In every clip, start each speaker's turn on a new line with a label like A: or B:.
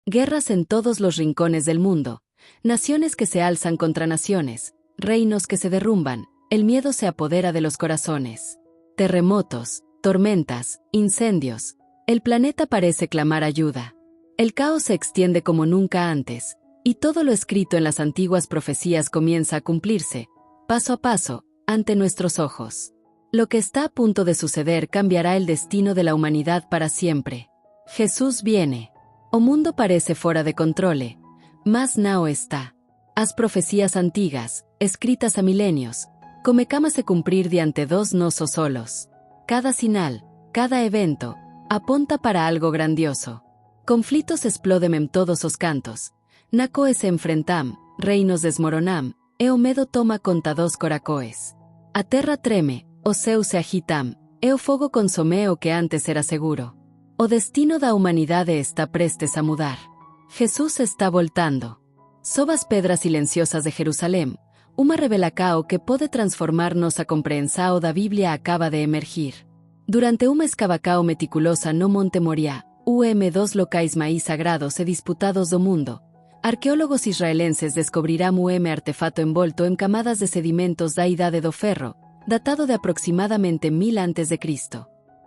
A: guerras en todos los rincones del mundo, naciones que se alzan contra naciones, reinos que se derrumban, el miedo se apodera de los corazones. Terremotos, tormentas, incendios. El planeta parece clamar ayuda. El caos se extiende como nunca antes, y todo lo escrito en las antiguas profecías comienza a cumplirse, paso a paso, ante nuestros ojos. Lo que está a punto de suceder cambiará el destino de la humanidad para siempre. Jesús viene. O mundo parece fuera de controle, mas nao está. As profecías antiguas, escritas a milenios, comecámase cumprir diante dos nosos solos. Cada sinal, cada evento, aponta para algo grandioso. Conflitos explodem en todos os cantos. Nacoe se enfrentam, reinos desmoronam, e o medo toma conta dos coracoes. A terra treme, o céu se agitam, e o fogo consome o que antes era seguro. O destino da humanidade está prestes a mudar. Jesús está voltando. Sobas pedras silenciosas de Jerusalén, uma revelacao que pode transformarnos a compreensao da Biblia acaba de emergir. Durante uma escavacao meticulosa no Monte Moriá, dos locais máis sagrados e disputados do mundo, arqueólogos israelenses descobrirán artefato envolto en camadas de sedimentos da Idade do Ferro, datado de aproximadamente 1000 a.C.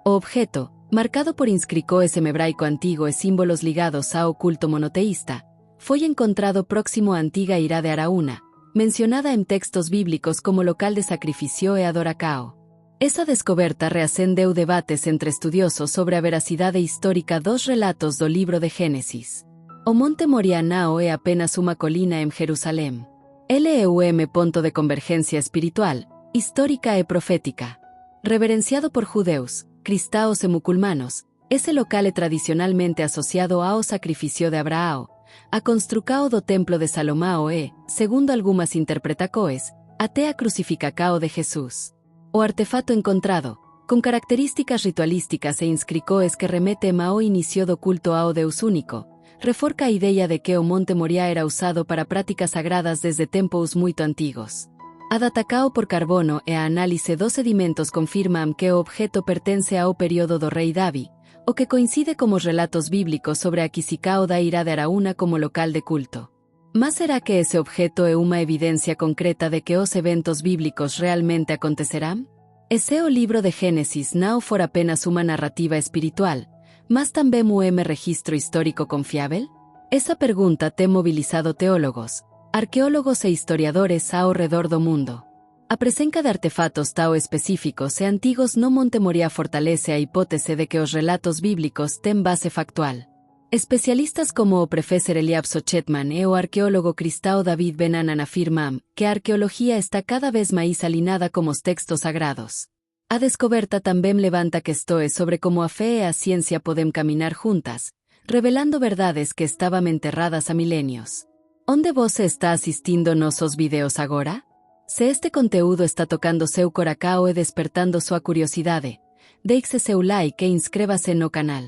A: O objeto, marcado por inscricoes en hebraico antigo e símbolos ligados ao culto monoteísta, foi encontrado próximo a antiga Ira de Araúna, mencionada en textos bíblicos como local de sacrificio e adoracao. Esa descoberta reacendeu debates entre estudiosos sobre a veracidade histórica dos relatos do libro de Génesis. O Monte Moriá nao é apenas uma colina en Jerusalén. Ele é ponto de convergencia espiritual, histórica e profética. Reverenciado por judeus, cristaos e muculmanos, ese local é tradicionalmente asociado ao sacrificio de Abraão, a construcao do templo de Salomão e, segundo algumas interpretacoes, até a crucificacao de Jesús. O artefato encontrado, con características ritualísticas e inscricoes que remete ao inicio do culto ao Deus único, reforca a ideia de que o Monte Moriá era usado para prácticas sagradas desde tempos muito antigos. A datacao por carbono e a análise dos sedimentos confirman que o objeto pertence ao período do rei Davi, o que coincide con os relatos bíblicos sobre a Quisicao da Ira de Araúna como local de culto. Mas será que ese objeto é unha evidencia concreta de que os eventos bíblicos realmente acontecerán? Ese o libro de Génesis non for apenas unha narrativa espiritual, mas tamén registro histórico confiável? Esa pregunta ten mobilizado teólogos, arqueólogos e historiadores ao redor do mundo. A presenca de artefatos tao específicos e antigos no Monte Moriá fortalece a hipótese de que os relatos bíblicos ten base factual. Especialistas como o profesor Eliab Sochetman e o arqueólogo cristao David Ben-Hanan afirman que a arqueoloxía está cada vez máis alinada con os textos sagrados. A descoberta tamén levanta questões sobre como a fe e a ciencia podem caminar juntas, revelando verdades que estaban enterradas a milenios. Onde você está asistindo nosos videos agora? Se este conteúdo está tocando seu coracao e despertando súa curiosidade, deixe seu like e inscrébase no canal.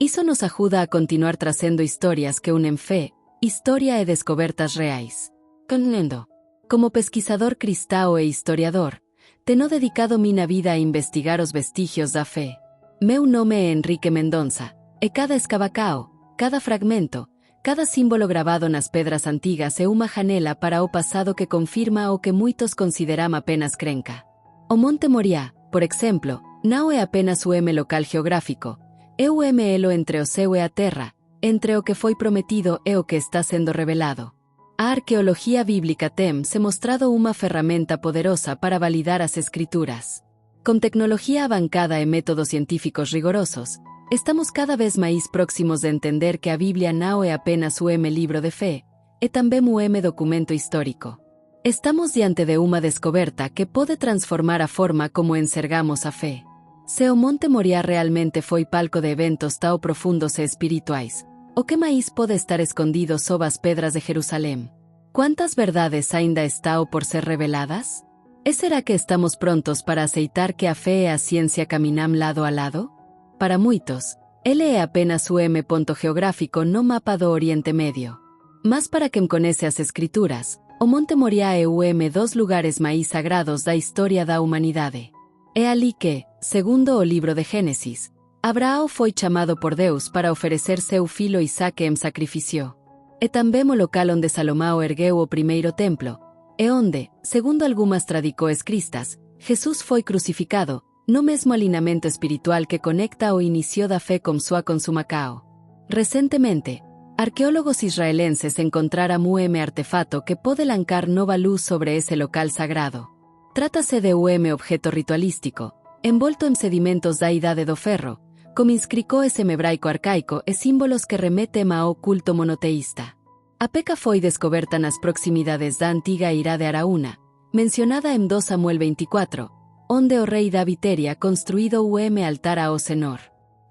A: Iso nos ajuda a continuar trazendo historias que unen fe, historia e descobertas reais. Conendo. Como pesquisador cristao e historiador, tenho dedicado minha vida a investigar os vestigios da fe. Meu nome é Enrique Mendonça, e cada escavacao, cada fragmento, cada símbolo grabado nas pedras antigas é unha janela para o pasado que confirma o que muitos consideram apenas crenca. O Monte Moriá, por exemplo, non é apenas o local geográfico, é o elo entre o céu e a terra, entre o que foi prometido e o que está sendo revelado. A arqueoloxía bíblica tem se mostrado unha ferramenta poderosa para validar as escrituras. Con tecnología avancada e métodos científicos rigorosos, estamos cada vez máis próximos de entender que a Biblia non é apenas o libro de fe, e tamén o documento histórico. Estamos diante de unha descoberta que pode transformar a forma como enxergamos a fe. Se o Monte Moriá realmente foi palco de eventos tão profundos e espirituais, o que máis pode estar escondido sob as pedras de Jerusalén? Quantas verdades ainda estão por ser reveladas? E será que estamos prontos para aceitar que a fe e a ciencia caminam lado a lado? Para muitos, ele é apenas o ponto geográfico no mapa do Oriente Medio. Mas para quen coñece as escrituras, o Monte Moriá é o dos lugares máis sagrados da historia da humanidade. É ali que, segundo o libro de Génesis, Abraão foi chamado por Deus para oferecer seu filho Isaque em sacrifício. E também o local onde Salomão ergueu o primeiro templo, e onde, segundo algumas tradições cristãs, Jesus foi crucificado, no mesmo alinhamento espiritual que conecta o início da fé com sua consumação. Recentemente, arqueólogos israelenses encontraram um artefato que pode lançar nova luz sobre esse local sagrado. Trata-se de um objeto ritualístico, envolto em sedimentos da Idade do Ferro, com inscrições em hebraico arcaico e símbolos que remetem ao culto monoteísta. A peca foi descoberta nas proximidades da antiga Eira de Araúna, mencionada em 2 Samuel 24, onde o rei Davi teria construído um altar ao Senhor.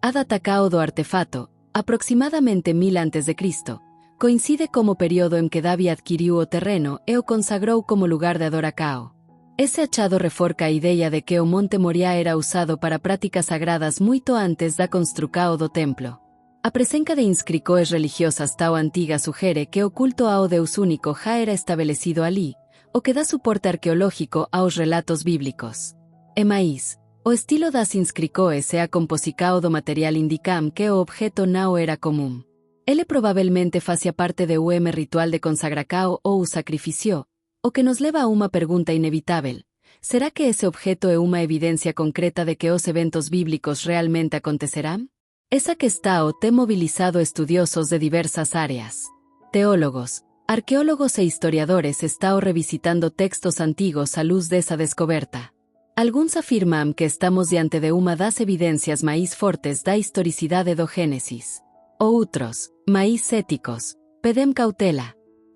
A: A data do artefato, aproximadamente 1000 a.C., coincide como período em que Davi adquiriu o terreno e o consagrou como lugar de adoração. Esse achado reforça a ideia de que o Monte Moriá era usado para práticas sagradas muito antes da construção do templo. A presença de inscrições religiosas tão antigas sugere que o culto ao Deus único já era estabelecido ali, o que dá suporte arqueológico aos relatos bíblicos. E mais, o estilo das inscrições e a composição do material indicam que o objeto não era comum. Ele provavelmente fazia parte de um ritual de consagração ou sacrifício, o que nos leva a uma pergunta inevitável: será que esse objeto é uma evidência concreta de que os eventos bíblicos realmente acontecerão? Essa questão tem mobilizado estudiosos de diversas áreas. Teólogos, arqueólogos e historiadores estão revisitando textos antigos à luz dessa descoberta. Alguns afirmam que estamos diante de uma das evidências mais fortes da historicidade do Gênesis. Outros, mais céticos, pedem cautela.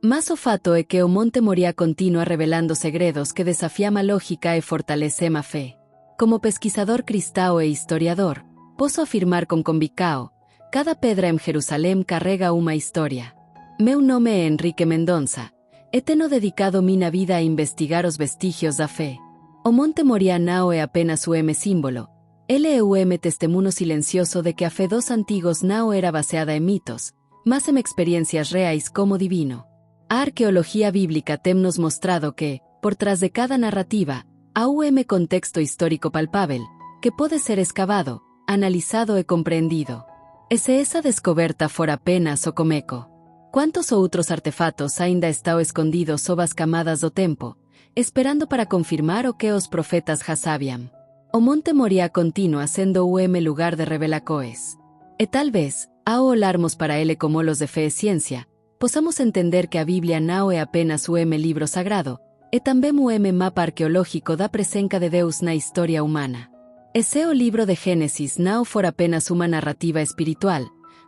A: Mas o fato é que o Monte Moriá continua revelando segredos que desafiam a lógica e fortalecem a fé. Como pesquisador cristão e historiador, posso afirmar com convicção: cada pedra em Jerusalém carrega uma história. Meu nome é Enrique Mendonça, e tenho dedicado minha vida a investigar os vestígios da fé. O Monte Moriá não é apenas um símbolo, ele é um testemunho silencioso de que a fé dos antigos não era baseada em mitos, mas em experiências reais como divino. A arqueologia bíblica tem nos mostrado que, por trás de cada narrativa, há um contexto histórico palpável, que pode ser escavado, analisado e compreendido. E se essa descoberta for apenas o começo? Quantos outros artefatos ainda estão escondidos sob as camadas do tempo, esperando para confirmar o que os profetas já sabiam? O Monte Moriá continua sendo um lugar de revelações. E talvez, ao olharmos para ele como los de fé e ciência, possamos entender que a Bíblia não é apenas um livro sagrado, é também um mapa arqueológico da presença de Deus na história humana. E se o livro de Gênesis não for apenas uma narrativa espiritual,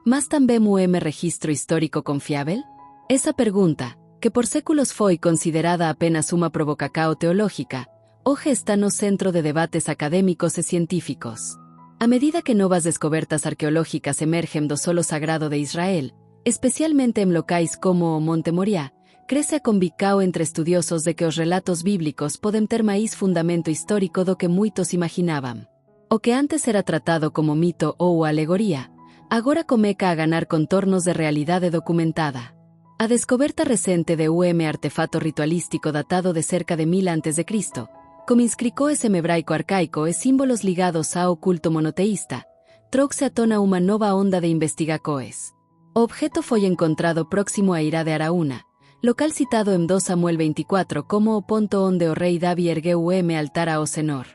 A: mas também um registro histórico confiável? Essa pergunta, que por séculos foi considerada apenas uma provocação teológica, hoje está no centro de debates acadêmicos e científicos. A medida que novas descobertas arqueológicas emergem do solo sagrado de Israel, especialmente em locais como o Monte Moriá, cresce a convicção entre estudiosos de que os relatos bíblicos podem ter mais fundamento histórico do que muitos imaginavam. O que antes era tratado como mito ou alegoria, agora começa a ganhar contornos de realidade documentada. A descoberta recente de um artefato ritualístico datado de cerca de 1000 a.C., com inscrições em hebraico arcaico e símbolos ligados ao culto monoteísta, trouxe à tona uma nova onda de investigações. O objeto foi encontrado próximo à Eira de Araúna, local citado em 2 Samuel 24 como o ponto onde o rei Davi ergueu um altar ao Senhor.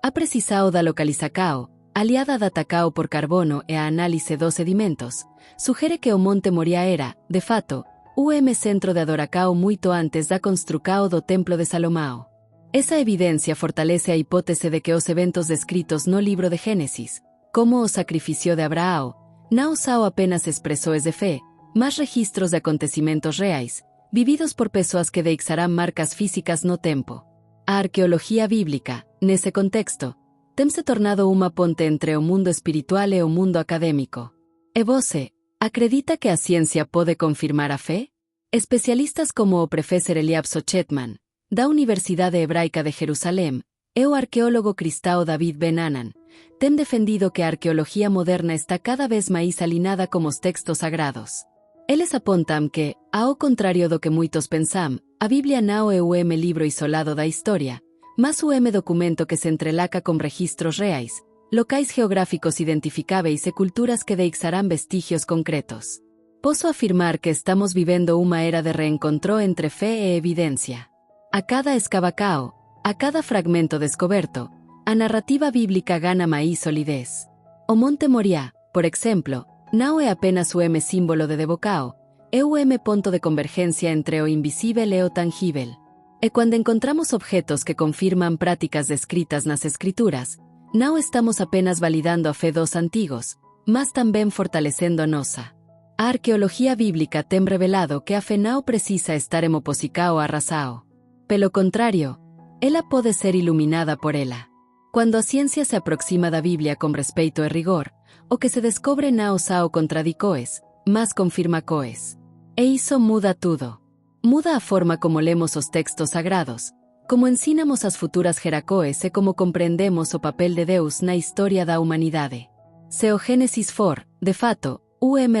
A: A precisão da localização, aliada a datacao por carbono e a análise dos sedimentos, sugere que o Monte Moriá era, de fato, um centro de adoração muito antes da construção do Templo de Salomão. Essa evidência fortalece a hipótese de que os eventos descritos no livro de Gênesis, como o sacrifício de Abraão, não são apenas expressões de fé, mas registros de acontecimentos reais, vividos por pessoas que deixarão marcas físicas no tempo. A arqueologia bíblica, nesse contexto, tem se tornado uma ponte entre o mundo espiritual e o mundo acadêmico. E você, acredita que a ciência pode confirmar a fé? Especialistas como o professor Eliab Sochetman, da Universidade Hebraica de Jerusalém, e o arqueólogo cristão David Ben-Hanan, têm defendido que a arqueologia moderna está cada vez mais alinhada com os textos sagrados. Eles apontam que, ao contrário do que muitos pensam, a Bíblia não é um livro isolado da história, mas um documento que se entrelaca com registros reais, locais geográficos identificáveis e culturas que deixarán vestigios concretos. Posso afirmar que estamos vivendo uma era de reencontro entre fé e evidencia. A cada escavacao, a cada fragmento descoberto, a narrativa bíblica gana máis solidez. O Monte Moriá, por exemplo, não é apenas o símbolo de devocao, é o ponto de convergencia entre o invisível e o tangível. E quando encontramos objetos que confirman prácticas descritas nas escrituras, não estamos apenas validando a fé dos antigos, mas também fortalecendo a nosa. A arqueologia bíblica tem revelado que a fé não precisa estar en oposicao a razao. Pelo contrario, ela pode ser iluminada por ela. Quando a ciencia se aproxima da Biblia con respeito e rigor, o que se descobre não sao contradicoes, mas confirma coes. E iso muda tudo. Muda a forma como lemos os textos sagrados, como ensinamos as futuras geracoes e como compreendemos o papel de Deus na historia da humanidade. Se o Génesis for, de fato,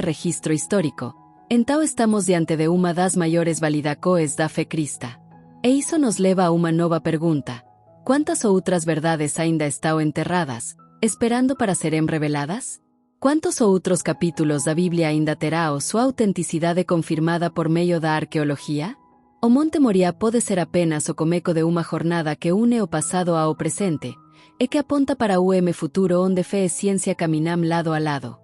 A: registro histórico, então estamos diante de uma das maiores validacoes da fé crista. E iso nos leva a uma nova pergunta. Quantas outras verdades ainda estão enterradas, esperando para serem reveladas? Quantos outros capítulos da Bíblia ainda terá sua autenticidade confirmada por meio da arqueologia? O Monte Moriá pode ser apenas o começo de uma jornada que une o passado ao presente, e que aponta para o futuro onde fé e ciência caminam lado a lado.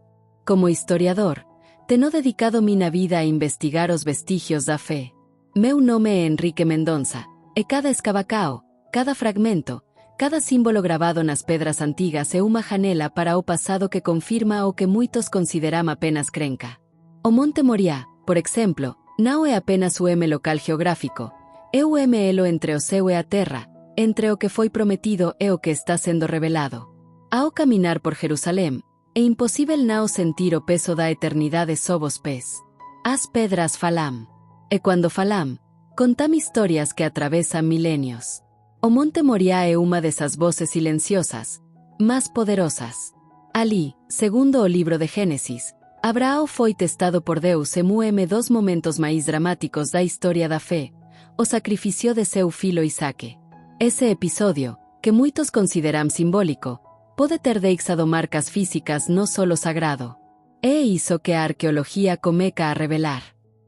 A: Como historiador, tenho dedicado minha vida a investigar os vestígios da fé. Meu nome é Enrique Mendonça, e cada escavacao, cada fragmento, cada símbolo gravado nas pedras antigas é uma janela para o passado que confirma o que muitos consideram apenas crenca. O Monte Moriá, por exemplo, não é apenas o local geográfico, é o elo entre o céu e a terra, entre o que foi prometido e o que está sendo revelado. Ao caminhar por Jerusalém, é impossível não sentir o peso da eternidade sob os pés. As pedras falam. E quando falam, contam histórias que atravessam milênios. O Monte Moriá é uma dessas vozes silenciosas, mas poderosas. Ali, segundo o livro de Gênesis, Abraão foi testado por Deus em dos momentos mais dramáticos da história da fé, o sacrifício de seu filho Isaque. Esse episódio, que muitos consideram simbólico, pode ter deixado marcas físicas no solo sagrado. É isso que a arqueologia começa a revelar.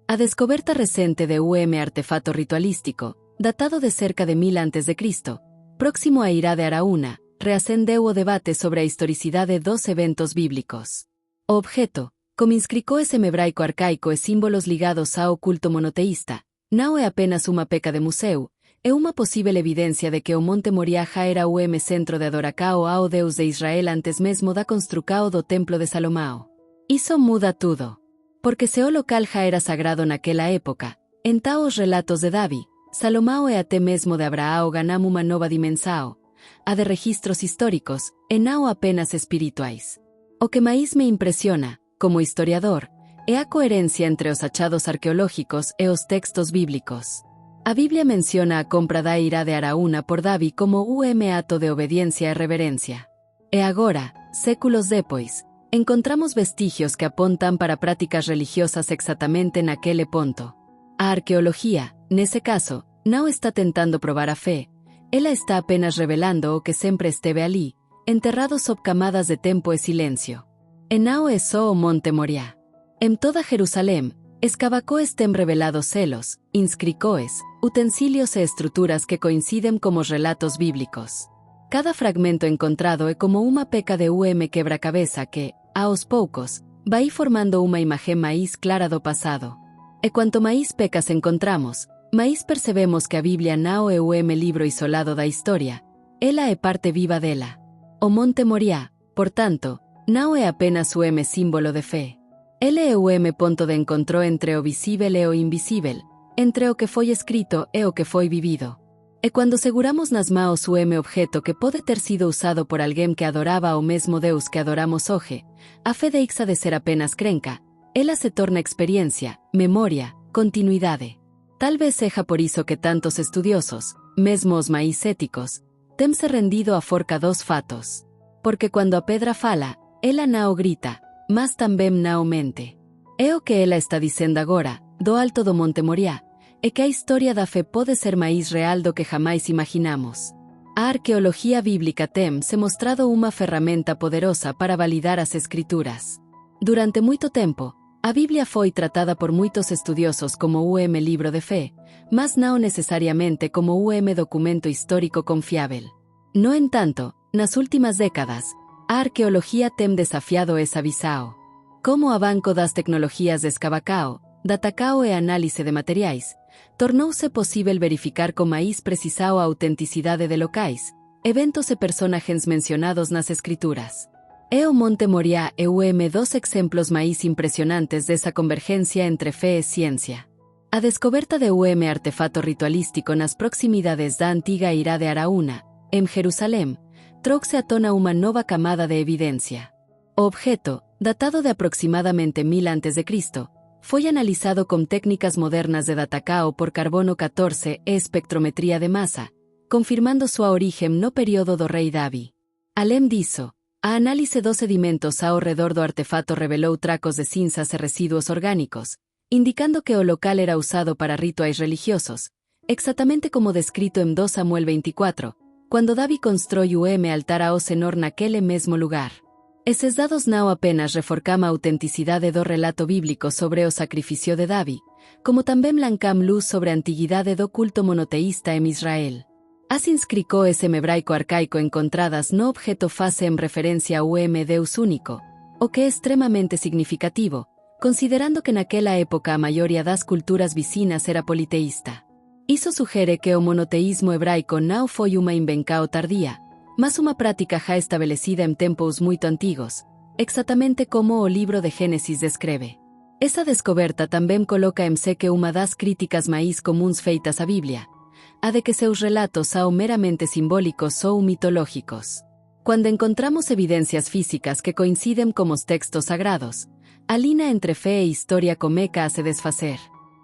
A: A descoberta recente de artefato ritualístico, datado de cerca de 1000 a.C., próximo a Irá de Araúna, reacendeu o debate sobre a historicidade dos eventos bíblicos. O objeto, como inscricou em hebraico arcaico e símbolos ligados ao culto monoteísta, não é apenas uma peca de museu, é uma possível evidência de que o Monte Moriá já era o centro de adoracao ao Deus de Israel antes mesmo da construcao do Templo de Salomão. Isso muda tudo. Porque se o local já era sagrado naquela época, então os relatos de Davi, Salomão e até mesmo de Abraão ganam uma nova dimensão, a de registros históricos, e não apenas espirituais. O que mais me impressiona, como historiador, é a coerência entre os achados arqueológicos e os textos bíblicos. A Bíblia menciona a compra da Irá de Araúna por Davi como ato de obediencia e reverencia. E agora, séculos depois, encontramos vestigios que apontam para práticas religiosas exatamente naquele ponto. A arqueologia, nesse caso, não está tentando provar a fé, ela está apenas revelando o que sempre esteve ali, enterrado sob camadas de tempo e silêncio. E não é só o Monte Moriá. Em toda Jerusalém, escavacoes têm revelado selos, inscricoes, utensílios e estruturas que coincidem com os relatos bíblicos. Cada fragmento encontrado é como uma peca de quebra-cabeça que, aos poucos, vai formando uma imagem mais clara do passado. E quanto mais pecas encontramos, mais percebemos que a Bíblia não é o livro isolado da história, ela é parte viva dela. O Monte Moriá, portanto, não é apenas o símbolo de fé. Ele é o ponto de encontro entre o visível e o invisível, entre o que foi escrito e o que foi vivido. E quando seguramos nas mãos o objeto que pode ter sido usado por alguém que adorava ao mesmo Deus que adoramos hoje, a fé deixa de ser apenas crenca, ela se torna experiencia, memoria, continuidade. Talvez seja por isso que tantos estudiosos, mesmo os mais éticos, têm se rendido a forca dos fatos. Porque quando a pedra fala, ela não grita, mas também não mente. É o que ela está dizendo agora, do alto do Monte Moriá, é que a história da fé pode ser mais real do que jamais imaginamos. A arqueologia bíblica tem se mostrado uma ferramenta poderosa para validar as escrituras. Durante muito tempo, a Bíblia foi tratada por muitos estudiosos como libro de fé, mas não necessariamente como documento histórico confiável. No entanto, nas últimas décadas, a arqueologia tem desafiado essa visão. Como avanço das tecnologias de escavacao, datacao e análise de materiais, tornou-se possível verificar com mais precisão a autenticidade de locais, eventos e personagens mencionados nas escrituras. O Monte Moriá e dos exemplos mais impressionantes dessa convergência entre fé e ciência. A descoberta de artefato ritualístico nas proximidades da antiga Ira de Araúna, em Jerusalém, trouxe à tona uma nova camada de evidência. O objeto, datado de aproximadamente 1000 a.C., foi analisado com técnicas modernas de datacao por carbono 14 e espectrometria de massa, confirmando sua origem no período do rei Davi. Além disso, a análise dos sedimentos ao redor do artefato revelou tracos de cinzas e resíduos orgânicos, indicando que o local era usado para rituais religiosos, exatamente como descrito em 2 Samuel 24, quando Davi constrói o altar ao Senhor naquele mesmo lugar. Esses dados não apenas reforçam a autenticidade do relato bíblico sobre o sacrifício de Davi, como também lançam luz sobre a antiguidade do culto monoteísta em Israel. As inscrições em hebraico arcaico encontradas no objeto fazem referência ao Deus único, o que é extremamente significativo, considerando que naquela época a maioria das culturas vizinhas era politeísta. Isso sugere que o monoteísmo hebraico não foi uma invenção tardia, mas uma prática já estabelecida em tempos muito antigos, exatamente como o livro de Gênesis descreve. Essa descoberta também coloca em xeque uma das críticas mais comuns feitas à Bíblia, a de que seus relatos são meramente simbólicos ou mitológicos. Quando encontramos evidências físicas que coincidem com os textos sagrados, a linha entre fé e história começa a se desfazer.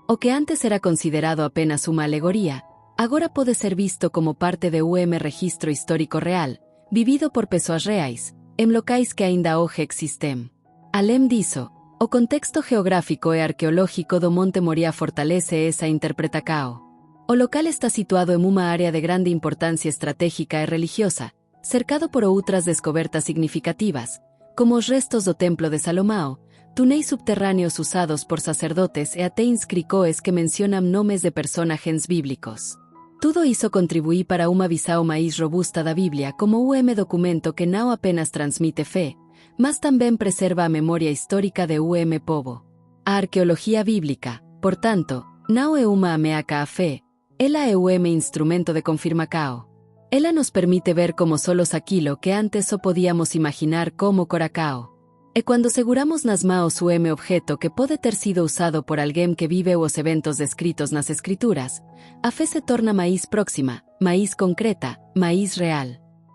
A: O que antes era considerado apenas uma alegoria, agora pode ser visto como parte de registro histórico real, vivido por pessoas reais, em locais que ainda hoje existem. Além disso, o contexto geográfico e arqueológico do Monte Moriá fortalece essa interpretação. O local está situado em uma área de grande importância estratégica e religiosa, cercado por outras descobertas significativas, como os restos do Templo de Salomão, túneis subterrâneos usados por sacerdotes e até inscrições que mencionam nomes de personagens bíblicos. Tudo isso contribui para uma visão mais robusta da Bíblia como documento que não apenas transmite fé, mas também preserva a memória histórica de povo. A arqueologia bíblica, portanto, não é uma ameaça à fé, ela é instrumento de confirmação. Ela nos permite ver como solos aquilo que antes só podíamos imaginar como coracao. E quando seguramos nas mãos o objeto que pode ter sido usado por alguém que vive os eventos descritos nas escrituras, a fé se torna mais próxima, mais concreta, mais real.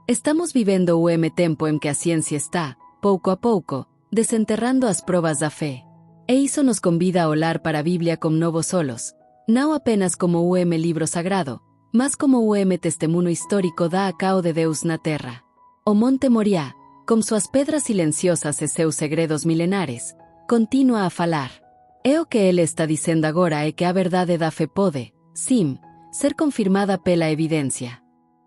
A: Estamos vivendo o tempo em que a ciência está, pouco a pouco, desenterrando as provas da fé. E isso nos convida a olhar para a Bíblia com novos olhos, não apenas como o livro sagrado, mas como o testemunho histórico da acao de Deus na terra. O Monte Moriá, com suas pedras silenciosas e seus segredos milenares, continua a falar. E o que ele está dizendo agora é que a verdade da fé pode, sim, ser confirmada pela evidência.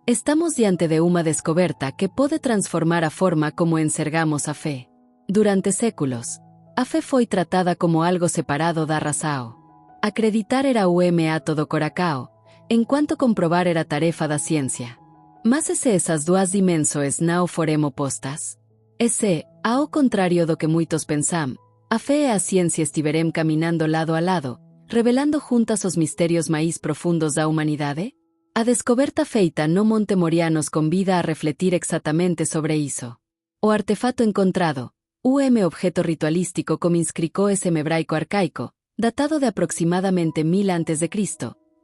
A: Estamos diante de uma descoberta que pode transformar a forma como enxergamos a fé. Durante séculos, a fé foi tratada como algo separado da razão. Acreditar era o ato do coracao, enquanto comprovar era tarefa da ciência. Mas e se essas duas dimensões não forem opostas? E se, ao contrário do que muitos pensam, a fé e a ciência estiverem caminhando lado a lado, revelando juntas os mistérios mais profundos da humanidade? A descoberta feita no Monte Moriá nos convida a refletir exatamente sobre isso. O artefato encontrado, objeto ritualístico com inscrições em hebraico arcaico, datado de aproximadamente 1000 a.C.,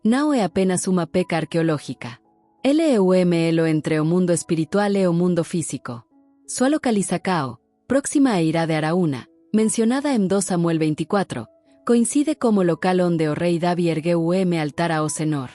A: não é apenas uma peca arqueológica. Ele é o elo entre o mundo espiritual e o mundo físico. Sua localização, próxima à Ira de Araúna, mencionada em 2 Samuel 24, coincide como local onde o rei Davi ergueu o altar ao Senhor.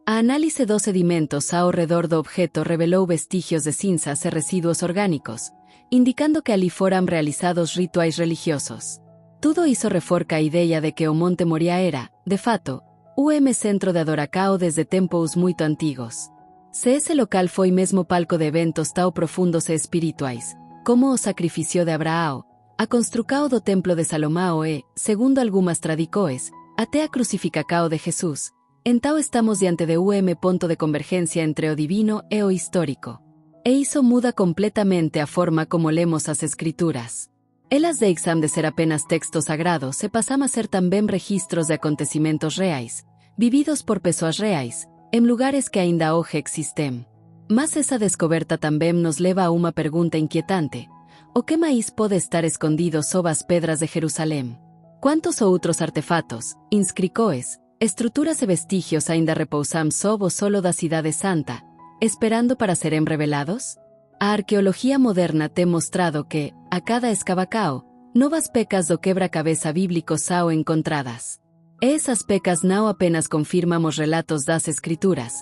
A: A análise dos sedimentos ao redor do objeto revelou vestígios de cinzas e resíduos orgânicos, indicando que ali foram realizados rituais religiosos. Tudo isso reforça a ideia de que o Monte Moriá era, de fato, o centro de adoração desde tempos muito antigos. Se ese local foi mesmo palco de eventos tão profundos e espirituais, como o sacrificio de Abraão, a construcao do templo de Salomão e, segundo algumas tradicoes, até a crucificacao de Jesús. Então estamos diante de ponto de convergencia entre o divino e o histórico. E isso muda completamente a forma como lemos as escrituras. Elas deixam de ser apenas textos sagrados e passam a ser também registros de acontecimentos reais, vividos por pessoas reais, em lugares que ainda hoje existem. Mas essa descoberta também nos leva a uma pergunta inquietante. O que mais pode estar escondido sob as pedras de Jerusalém? Quantos outros artefatos, inscricoes, estruturas e vestígios ainda repousam sob o solo da Cidade Santa, esperando para serem revelados? A arqueologia moderna tem mostrado que, a cada escavacao, novas pecas do quebra-cabeça bíblico são encontradas. E essas pecas não apenas confirmam os relatos das escrituras,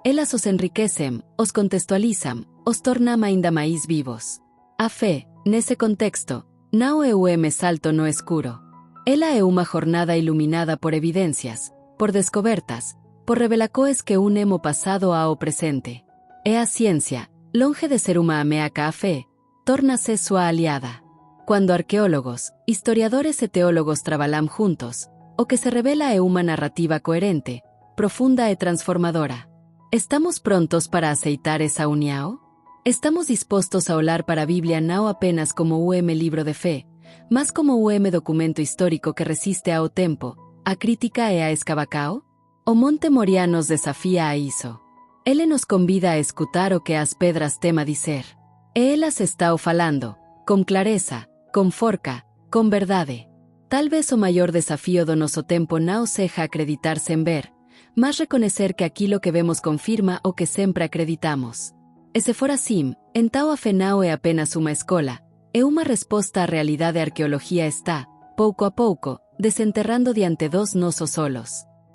A: elas os enriquecem, os contextualizam, os tornam ainda mais vivos. A fé, nesse contexto, não é um salto no escuro. Ela é uma jornada iluminada por evidências, por descobertas, por revelações que unem o passado ao presente. E a ciência, longe de ser uma ameaça à fé, torna-se sua aliada. Quando arqueólogos, historiadores e teólogos trabalham juntos, o que se revela é uma narrativa coerente, profunda e transformadora. Estamos prontos para aceitar essa união? Estamos dispostos a olhar para a Bíblia não apenas como livro de fé, mas como documento histórico que resiste ao tempo, a crítica e a escavacao? O Monte Moriá nos desafia a isso. Ele nos convida a escutar o que as pedras têm a dizer. E elas estão falando, com clareza, com forca, com verdade. Talvez o maior desafio do nosso tempo não seja acreditar sem ver, mas reconhecer que aquilo que vemos confirma o que sempre acreditamos. E se for assim, então a fé não é apenas uma escola, é uma resposta à realidade. A arqueologia está, pouco a pouco, desenterrando diante dos nossos olhos.